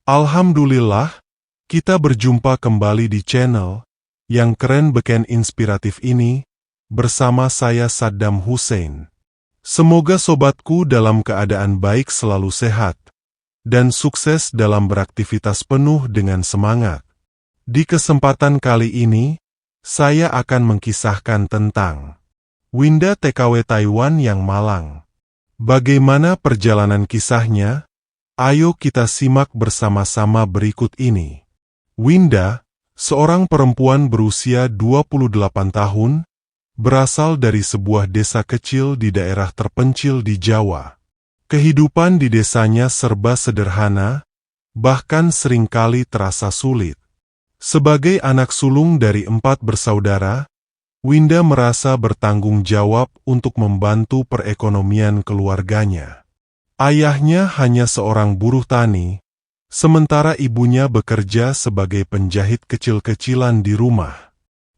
Alhamdulillah, kita berjumpa kembali di channel yang keren beken inspiratif ini bersama saya Saddam Hussein. Semoga sobatku dalam keadaan baik selalu sehat dan sukses dalam beraktivitas penuh dengan semangat. Di kesempatan kali ini, saya akan mengkisahkan tentang Winda TKW Taiwan yang malang. Bagaimana perjalanan kisahnya? Ayo kita simak bersama-sama berikut ini. Winda, seorang perempuan berusia 28 tahun, berasal dari sebuah desa kecil di daerah terpencil di Jawa. Kehidupan di desanya serba sederhana, bahkan seringkali terasa sulit. Sebagai anak sulung dari 4 bersaudara, Winda merasa bertanggung jawab untuk membantu perekonomian keluarganya. Ayahnya hanya seorang buruh tani, sementara ibunya bekerja sebagai penjahit kecil-kecilan di rumah.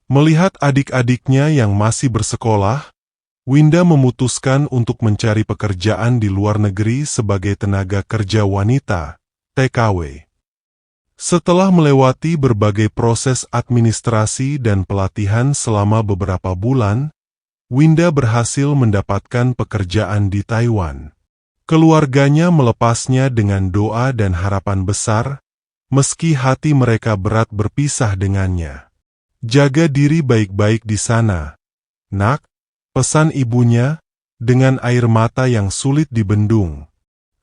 Melihat adik-adiknya yang masih bersekolah, Winda memutuskan untuk mencari pekerjaan di luar negeri sebagai tenaga kerja wanita, TKW. Setelah melewati berbagai proses administrasi dan pelatihan selama beberapa bulan, Winda berhasil mendapatkan pekerjaan di Taiwan. Keluarganya melepasnya dengan doa dan harapan besar, meski hati mereka berat berpisah dengannya. Jaga diri baik-baik di sana, nak, pesan ibunya, dengan air mata yang sulit dibendung.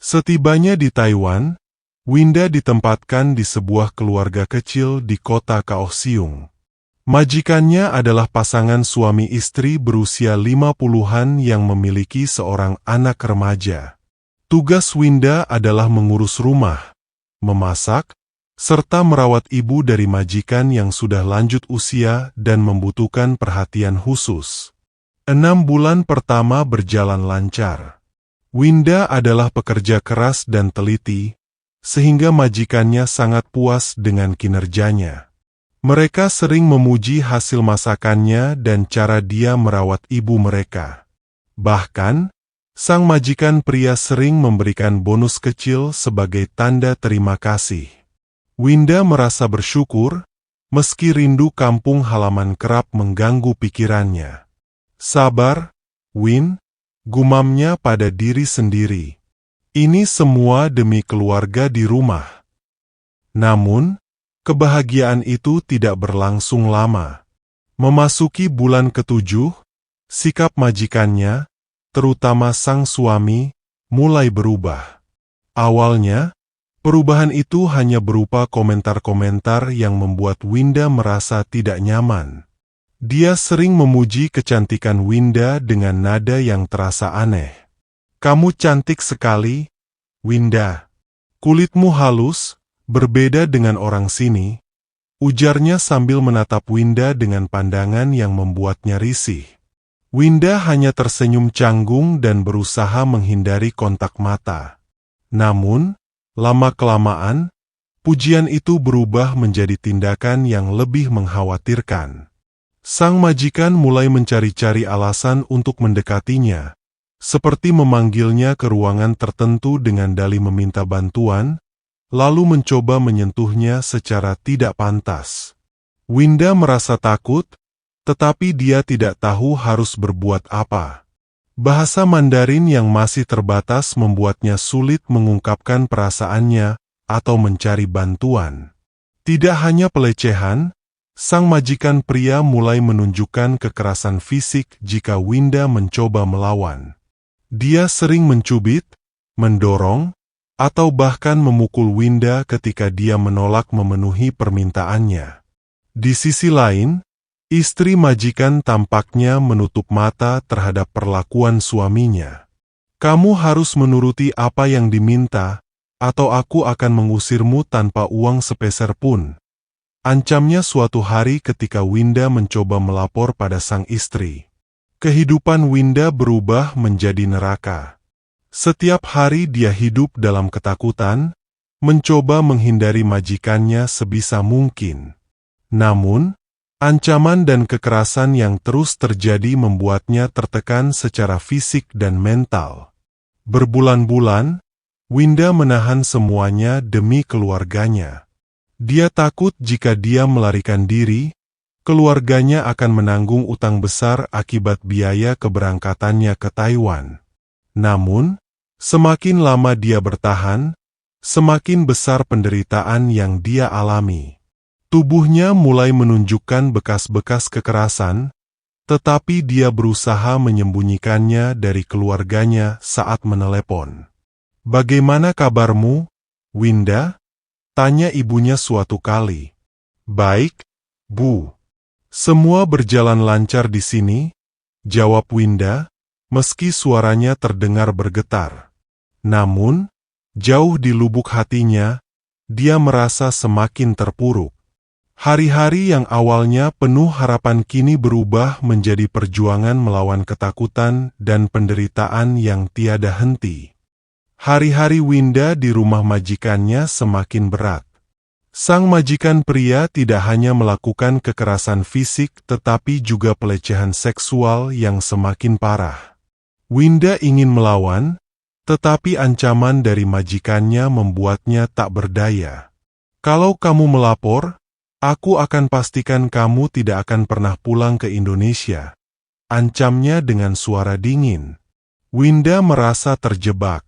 Setibanya di Taiwan, Winda ditempatkan di sebuah keluarga kecil di kota Kaohsiung. Majikannya adalah pasangan suami istri berusia 50-an yang memiliki seorang anak remaja. Tugas Winda adalah mengurus rumah, memasak, serta merawat ibu dari majikan yang sudah lanjut usia dan membutuhkan perhatian khusus. 6 bulan pertama berjalan lancar. Winda adalah pekerja keras dan teliti, sehingga majikannya sangat puas dengan kinerjanya. Mereka sering memuji hasil masakannya dan cara dia merawat ibu mereka. Bahkan, sang majikan pria sering memberikan bonus kecil sebagai tanda terima kasih. Winda merasa bersyukur, meski rindu kampung halaman kerap mengganggu pikirannya. Sabar, Win, gumamnya pada diri sendiri. Ini semua demi keluarga di rumah. Namun, kebahagiaan itu tidak berlangsung lama. Memasuki bulan ke-7, sikap majikannya, terutama sang suami, mulai berubah. Awalnya, perubahan itu hanya berupa komentar-komentar yang membuat Winda merasa tidak nyaman. Dia sering memuji kecantikan Winda dengan nada yang terasa aneh. "Kamu cantik sekali, Winda. Kulitmu halus, berbeda dengan orang sini," ujarnya sambil menatap Winda dengan pandangan yang membuatnya risih. Winda hanya tersenyum canggung dan berusaha menghindari kontak mata. Namun, lama-kelamaan, pujian itu berubah menjadi tindakan yang lebih mengkhawatirkan. Sang majikan mulai mencari-cari alasan untuk mendekatinya, seperti memanggilnya ke ruangan tertentu dengan dalih meminta bantuan, lalu mencoba menyentuhnya secara tidak pantas. Winda merasa takut, tetapi dia tidak tahu harus berbuat apa. Bahasa Mandarin yang masih terbatas membuatnya sulit mengungkapkan perasaannya atau mencari bantuan. Tidak hanya pelecehan, sang majikan pria mulai menunjukkan kekerasan fisik jika Winda mencoba melawan. Dia sering mencubit, mendorong, atau bahkan memukul Winda ketika dia menolak memenuhi permintaannya. Di sisi lain, istri majikan tampaknya menutup mata terhadap perlakuan suaminya. "Kamu harus menuruti apa yang diminta, atau aku akan mengusirmu tanpa uang sepeser pun," ancamnya suatu hari ketika Winda mencoba melapor pada sang istri. Kehidupan Winda berubah menjadi neraka. Setiap hari dia hidup dalam ketakutan, mencoba menghindari majikannya sebisa mungkin. Namun, ancaman dan kekerasan yang terus terjadi membuatnya tertekan secara fisik dan mental. Berbulan-bulan, Winda menahan semuanya demi keluarganya. Dia takut jika dia melarikan diri, keluarganya akan menanggung utang besar akibat biaya keberangkatannya ke Taiwan. Namun, semakin lama dia bertahan, semakin besar penderitaan yang dia alami. Tubuhnya mulai menunjukkan bekas-bekas kekerasan, tetapi dia berusaha menyembunyikannya dari keluarganya saat menelepon. "Bagaimana kabarmu, Winda?" tanya ibunya suatu kali. "Baik, Bu. Semua berjalan lancar di sini," jawab Winda, meski suaranya terdengar bergetar. Namun, jauh di lubuk hatinya, dia merasa semakin terpuruk. Hari-hari yang awalnya penuh harapan kini berubah menjadi perjuangan melawan ketakutan dan penderitaan yang tiada henti. Hari-hari Winda di rumah majikannya semakin berat. Sang majikan pria tidak hanya melakukan kekerasan fisik tetapi juga pelecehan seksual yang semakin parah. Winda ingin melawan, tetapi ancaman dari majikannya membuatnya tak berdaya. "Kalau kamu melapor, aku akan pastikan kamu tidak akan pernah pulang ke Indonesia," ancamnya dengan suara dingin. Winda merasa terjebak.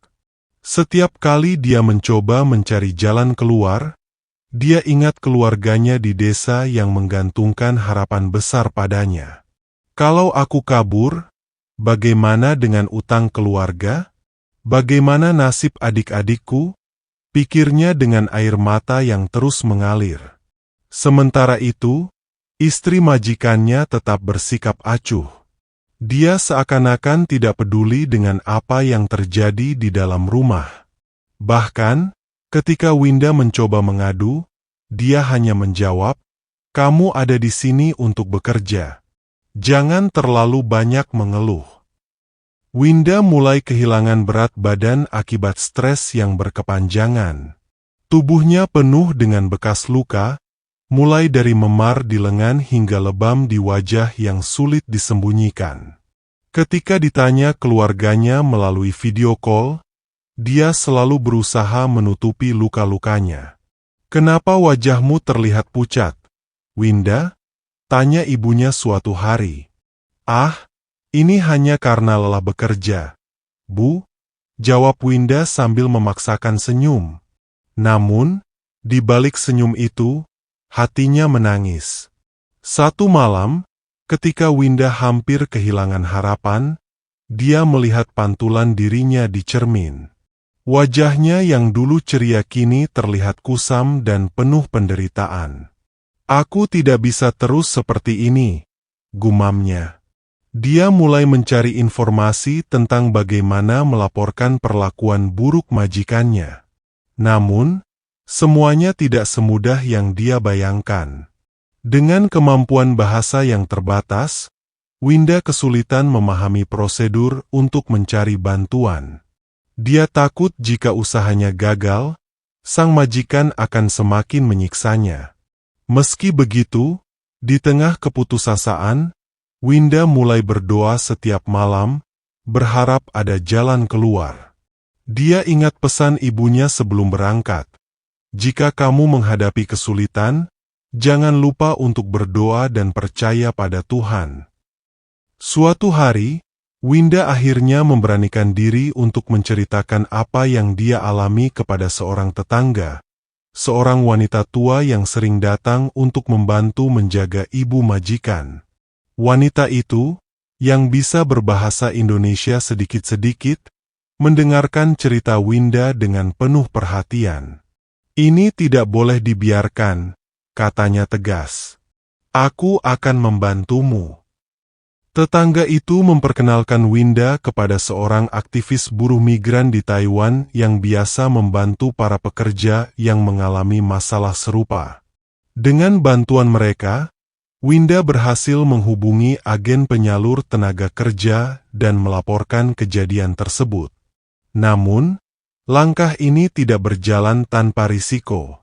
Setiap kali dia mencoba mencari jalan keluar, dia ingat keluarganya di desa yang menggantungkan harapan besar padanya. "Kalau aku kabur, bagaimana dengan utang keluarga? Bagaimana nasib adik-adikku?" pikirnya dengan air mata yang terus mengalir. Sementara itu, istri majikannya tetap bersikap acuh. Dia seakan-akan tidak peduli dengan apa yang terjadi di dalam rumah. Bahkan, ketika Winda mencoba mengadu, dia hanya menjawab, "Kamu ada di sini untuk bekerja. Jangan terlalu banyak mengeluh." Winda mulai kehilangan berat badan akibat stres yang berkepanjangan. Tubuhnya penuh dengan bekas luka, mulai dari memar di lengan hingga lebam di wajah yang sulit disembunyikan. Ketika ditanya keluarganya melalui video call, dia selalu berusaha menutupi luka-lukanya. "Kenapa wajahmu terlihat pucat, Winda?" tanya ibunya suatu hari. "Ah, ini hanya karena lelah bekerja, Bu," jawab Winda sambil memaksakan senyum. Namun, di balik senyum itu, hatinya menangis. Satu malam, ketika Winda hampir kehilangan harapan, dia melihat pantulan dirinya di cermin. Wajahnya yang dulu ceria kini terlihat kusam dan penuh penderitaan. "Aku tidak bisa terus seperti ini," gumamnya. Dia mulai mencari informasi tentang bagaimana melaporkan perlakuan buruk majikannya. Namun, semuanya tidak semudah yang dia bayangkan. Dengan kemampuan bahasa yang terbatas, Winda kesulitan memahami prosedur untuk mencari bantuan. Dia takut jika usahanya gagal, sang majikan akan semakin menyiksanya. Meski begitu, di tengah keputusasaan, Winda mulai berdoa setiap malam, berharap ada jalan keluar. Dia ingat pesan ibunya sebelum berangkat. "Jika kamu menghadapi kesulitan, jangan lupa untuk berdoa dan percaya pada Tuhan." Suatu hari, Winda akhirnya memberanikan diri untuk menceritakan apa yang dia alami kepada seorang tetangga, seorang wanita tua yang sering datang untuk membantu menjaga ibu majikan. Wanita itu, yang bisa berbahasa Indonesia sedikit-sedikit, mendengarkan cerita Winda dengan penuh perhatian. "Ini tidak boleh dibiarkan," katanya tegas. "Aku akan membantumu." Tetangga itu memperkenalkan Winda kepada seorang aktivis buruh migran di Taiwan yang biasa membantu para pekerja yang mengalami masalah serupa. Dengan bantuan mereka, Winda berhasil menghubungi agen penyalur tenaga kerja dan melaporkan kejadian tersebut. Namun, langkah ini tidak berjalan tanpa risiko.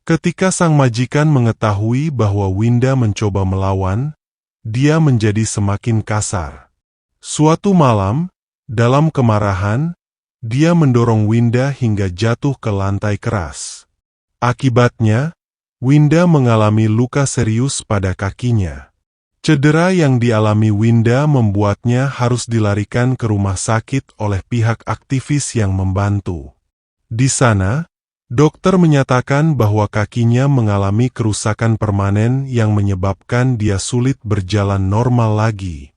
Ketika sang majikan mengetahui bahwa Winda mencoba melawan, dia menjadi semakin kasar. Suatu malam, dalam kemarahan, Dia mendorong Winda hingga jatuh ke lantai keras. Akibatnya, Winda mengalami luka serius pada kakinya. Cedera yang dialami Winda membuatnya harus dilarikan ke rumah sakit oleh pihak aktivis yang membantu. Di sana, dokter menyatakan bahwa kakinya mengalami kerusakan permanen yang menyebabkan dia sulit berjalan normal lagi.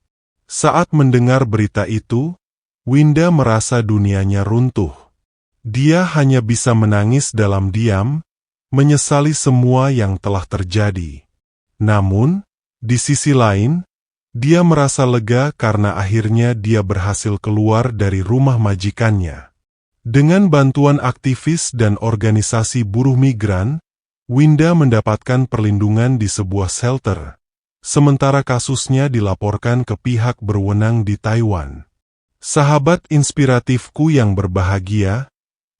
Saat mendengar berita itu, Winda merasa dunianya runtuh. Dia hanya bisa menangis dalam diam, menyesali semua yang telah terjadi. Namun, di sisi lain, dia merasa lega karena akhirnya dia berhasil keluar dari rumah majikannya. Dengan bantuan aktivis dan organisasi buruh migran, Winda mendapatkan perlindungan di sebuah shelter, sementara kasusnya dilaporkan ke pihak berwenang di Taiwan. Sahabat inspiratifku yang berbahagia,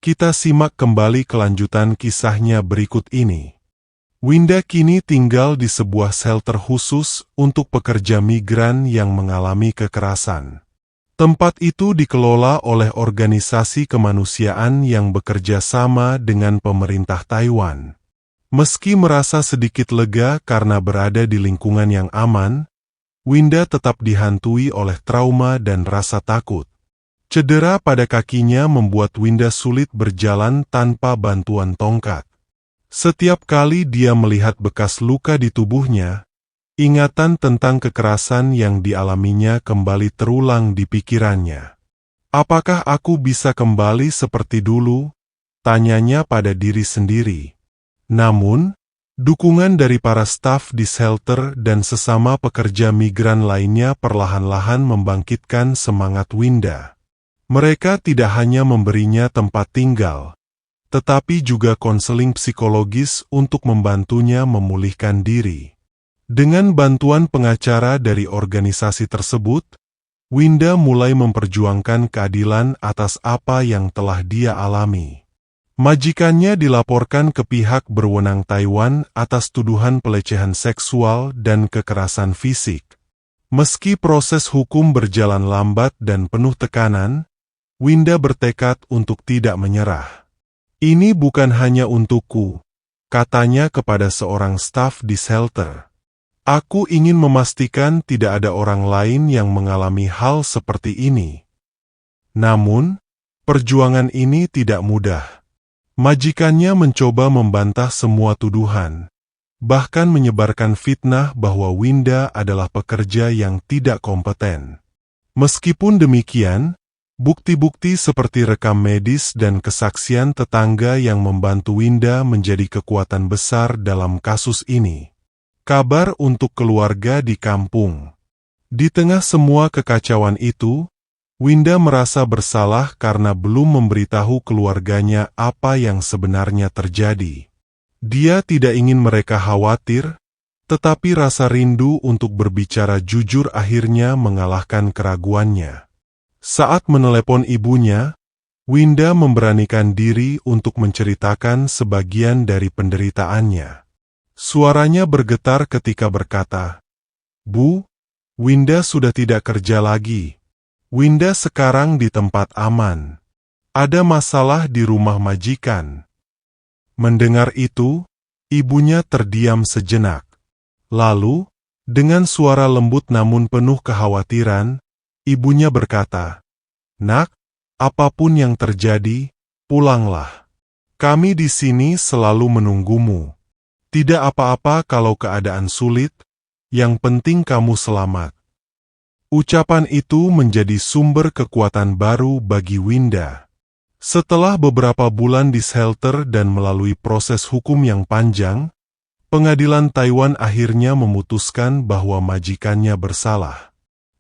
kita simak kembali kelanjutan kisahnya berikut ini. Winda kini tinggal di sebuah shelter khusus untuk pekerja migran yang mengalami kekerasan. Tempat itu dikelola oleh organisasi kemanusiaan yang bekerja sama dengan pemerintah Taiwan. Meski merasa sedikit lega karena berada di lingkungan yang aman, Winda tetap dihantui oleh trauma dan rasa takut. Cedera pada kakinya membuat Winda sulit berjalan tanpa bantuan tongkat. Setiap kali dia melihat bekas luka di tubuhnya, ingatan tentang kekerasan yang dialaminya kembali terulang di pikirannya. "Apakah aku bisa kembali seperti dulu?" tanyanya pada diri sendiri. Namun, dukungan dari para staf di shelter dan sesama pekerja migran lainnya perlahan-lahan membangkitkan semangat Winda. Mereka tidak hanya memberinya tempat tinggal, tetapi juga konseling psikologis untuk membantunya memulihkan diri. Dengan bantuan pengacara dari organisasi tersebut, Winda mulai memperjuangkan keadilan atas apa yang telah dia alami. Majikannya dilaporkan ke pihak berwenang Taiwan atas tuduhan pelecehan seksual dan kekerasan fisik. Meski proses hukum berjalan lambat dan penuh tekanan, Winda bertekad untuk tidak menyerah. "Ini bukan hanya untukku," katanya kepada seorang staf di shelter. "Aku ingin memastikan tidak ada orang lain yang mengalami hal seperti ini." Namun, perjuangan ini tidak mudah. Majikannya mencoba membantah semua tuduhan, bahkan menyebarkan fitnah bahwa Winda adalah pekerja yang tidak kompeten. Meskipun demikian, bukti-bukti seperti rekam medis dan kesaksian tetangga yang membantu Winda menjadi kekuatan besar dalam kasus ini. Kabar untuk keluarga di kampung. Di tengah semua kekacauan itu, Winda merasa bersalah karena belum memberitahu keluarganya apa yang sebenarnya terjadi. Dia tidak ingin mereka khawatir, tetapi rasa rindu untuk berbicara jujur akhirnya mengalahkan keraguannya. Saat menelepon ibunya, Winda memberanikan diri untuk menceritakan sebagian dari penderitaannya. Suaranya bergetar ketika berkata, "Bu, Winda sudah tidak kerja lagi. Winda sekarang di tempat aman. Ada masalah di rumah majikan." Mendengar itu, ibunya terdiam sejenak. Lalu, dengan suara lembut namun penuh kekhawatiran, ibunya berkata, "Nak, apapun yang terjadi, pulanglah. Kami di sini selalu menunggumu. Tidak apa-apa kalau keadaan sulit, yang penting kamu selamat." Ucapan itu menjadi sumber kekuatan baru bagi Winda. Setelah beberapa bulan di shelter dan melalui proses hukum yang panjang, pengadilan Taiwan akhirnya memutuskan bahwa majikannya bersalah.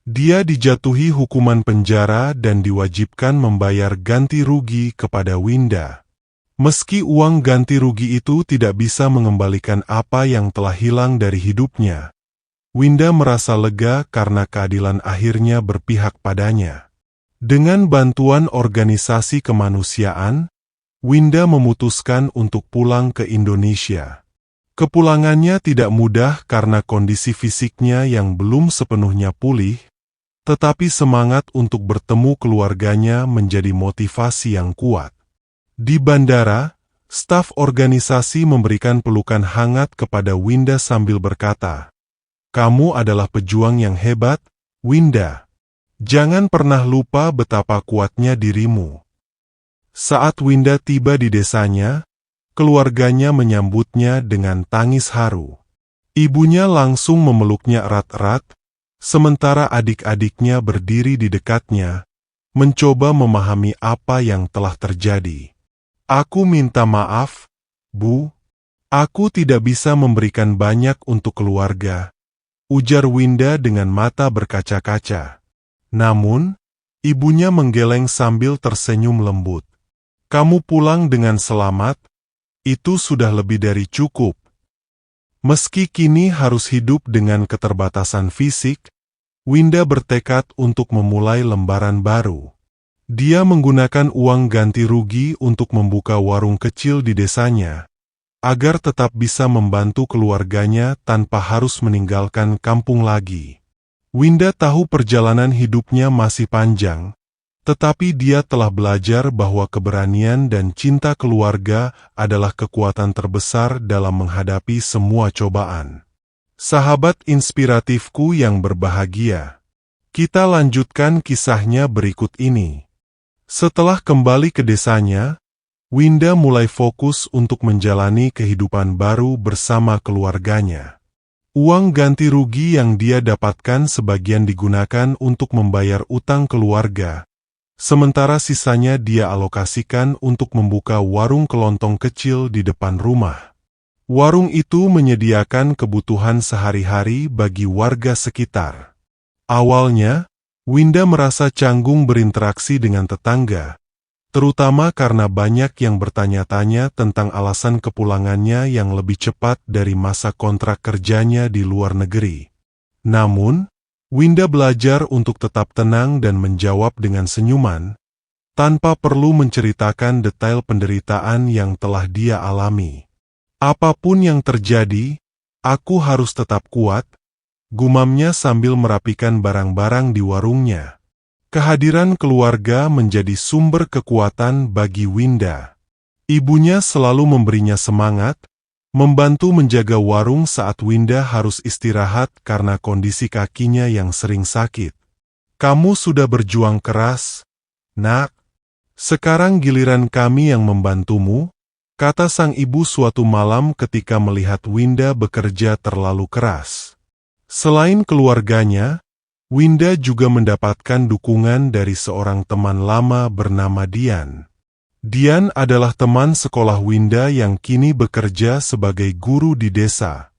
Dia dijatuhi hukuman penjara dan diwajibkan membayar ganti rugi kepada Winda. Meski uang ganti rugi itu tidak bisa mengembalikan apa yang telah hilang dari hidupnya, Winda merasa lega karena keadilan akhirnya berpihak padanya. Dengan bantuan organisasi kemanusiaan, Winda memutuskan untuk pulang ke Indonesia. Kepulangannya tidak mudah karena kondisi fisiknya yang belum sepenuhnya pulih, tetapi semangat untuk bertemu keluarganya menjadi motivasi yang kuat. Di bandara, staf organisasi memberikan pelukan hangat kepada Winda sambil berkata, "Kamu adalah pejuang yang hebat, Winda. Jangan pernah lupa betapa kuatnya dirimu." Saat Winda tiba di desanya, keluarganya menyambutnya dengan tangis haru. Ibunya langsung memeluknya erat-erat, sementara adik-adiknya berdiri di dekatnya, mencoba memahami apa yang telah terjadi. "Aku minta maaf, Bu. Aku tidak bisa memberikan banyak untuk keluarga," ujar Winda dengan mata berkaca-kaca. Namun, ibunya menggeleng sambil tersenyum lembut. "Kamu pulang dengan selamat, itu sudah lebih dari cukup." Meski kini harus hidup dengan keterbatasan fisik, Winda bertekad untuk memulai lembaran baru. Dia menggunakan uang ganti rugi untuk membuka warung kecil di desanya, agar tetap bisa membantu keluarganya tanpa harus meninggalkan kampung lagi. Winda tahu perjalanan hidupnya masih panjang, tetapi dia telah belajar bahwa keberanian dan cinta keluarga adalah kekuatan terbesar dalam menghadapi semua cobaan. Sahabat inspiratifku yang berbahagia, kita lanjutkan kisahnya berikut ini. Setelah kembali ke desanya, Winda mulai fokus untuk menjalani kehidupan baru bersama keluarganya. Uang ganti rugi yang dia dapatkan sebagian digunakan untuk membayar utang keluarga, sementara sisanya dia alokasikan untuk membuka warung kelontong kecil di depan rumah. Warung itu menyediakan kebutuhan sehari-hari bagi warga sekitar. Awalnya, Winda merasa canggung berinteraksi dengan tetangga, terutama karena banyak yang bertanya-tanya tentang alasan kepulangannya yang lebih cepat dari masa kontrak kerjanya di luar negeri. Namun, Winda belajar untuk tetap tenang dan menjawab dengan senyuman, tanpa perlu menceritakan detail penderitaan yang telah dia alami. "Apapun yang terjadi, aku harus tetap kuat," gumamnya sambil merapikan barang-barang di warungnya. Kehadiran keluarga menjadi sumber kekuatan bagi Winda. Ibunya selalu memberinya semangat, membantu menjaga warung saat Winda harus istirahat karena kondisi kakinya yang sering sakit. "Kamu sudah berjuang keras, Nak. Sekarang giliran kami yang membantumu," kata sang ibu suatu malam ketika melihat Winda bekerja terlalu keras. Selain keluarganya, Winda juga mendapatkan dukungan dari seorang teman lama bernama Dian. Dian adalah teman sekolah Winda yang kini bekerja sebagai guru di desa.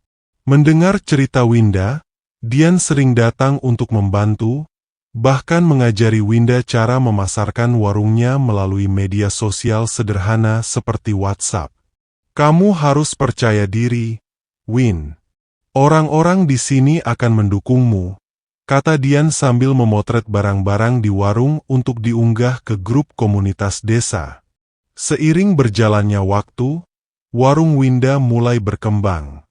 Mendengar cerita Winda, Dian sering datang untuk membantu, bahkan mengajari Winda cara memasarkan warungnya melalui media sosial sederhana seperti WhatsApp. "Kamu harus percaya diri, Win. Orang-orang di sini akan mendukungmu," kata Dian sambil memotret barang-barang di warung untuk diunggah ke grup komunitas desa. Seiring berjalannya waktu, warung Winda mulai berkembang.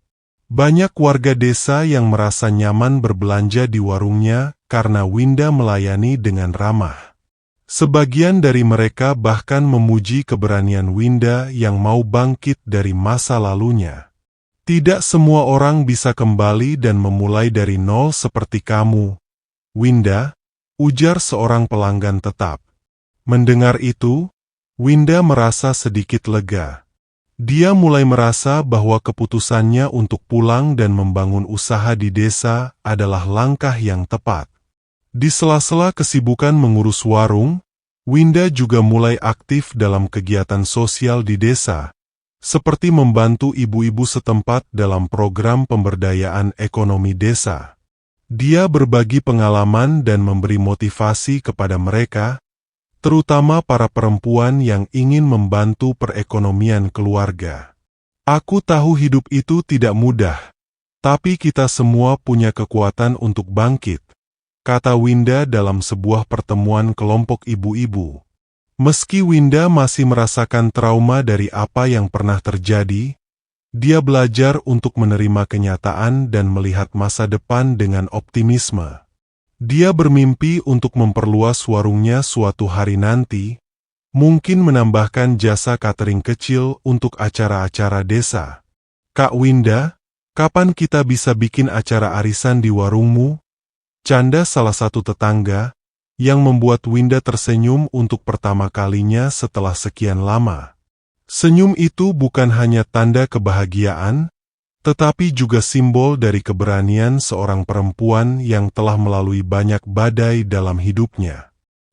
Banyak warga desa yang merasa nyaman berbelanja di warungnya karena Winda melayani dengan ramah. Sebagian dari mereka bahkan memuji keberanian Winda yang mau bangkit dari masa lalunya. "Tidak semua orang bisa kembali dan memulai dari nol seperti kamu, Winda," ujar seorang pelanggan tetap. Mendengar itu, Winda merasa sedikit lega. Dia mulai merasa bahwa keputusannya untuk pulang dan membangun usaha di desa adalah langkah yang tepat. Di sela-sela kesibukan mengurus warung, Winda juga mulai aktif dalam kegiatan sosial di desa, seperti membantu ibu-ibu setempat dalam program pemberdayaan ekonomi desa. Dia berbagi pengalaman dan memberi motivasi kepada mereka, terutama para perempuan yang ingin membantu perekonomian keluarga. "Aku tahu hidup itu tidak mudah, tapi kita semua punya kekuatan untuk bangkit," kata Winda dalam sebuah pertemuan kelompok ibu-ibu. Meski Winda masih merasakan trauma dari apa yang pernah terjadi, dia belajar untuk menerima kenyataan dan melihat masa depan dengan optimisme. Dia bermimpi untuk memperluas warungnya suatu hari nanti, mungkin menambahkan jasa catering kecil untuk acara-acara desa. "Kak Winda, kapan kita bisa bikin acara arisan di warungmu?" canda salah satu tetangga, yang membuat Winda tersenyum untuk pertama kalinya setelah sekian lama. Senyum itu bukan hanya tanda kebahagiaan, tetapi juga simbol dari keberanian seorang perempuan yang telah melalui banyak badai dalam hidupnya.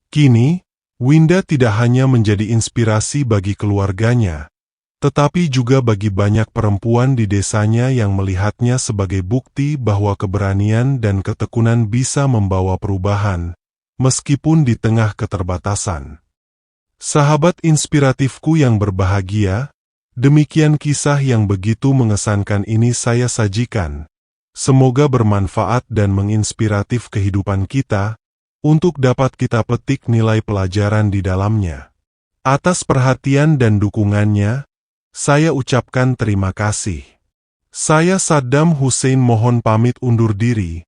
Kini, Winda tidak hanya menjadi inspirasi bagi keluarganya, tetapi juga bagi banyak perempuan di desanya yang melihatnya sebagai bukti bahwa keberanian dan ketekunan bisa membawa perubahan, meskipun di tengah keterbatasan. Sahabat inspiratifku yang berbahagia, demikian kisah yang begitu mengesankan ini saya sajikan. Semoga bermanfaat dan menginspiratif kehidupan kita, untuk dapat kita petik nilai pelajaran di dalamnya. Atas perhatian dan dukungannya, saya ucapkan terima kasih. Saya Saddam Hussein mohon pamit undur diri,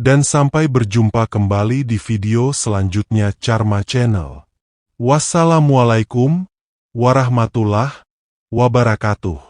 dan sampai berjumpa kembali di video selanjutnya Charma Channel. Wassalamualaikum warahmatullahi wabarakatuh.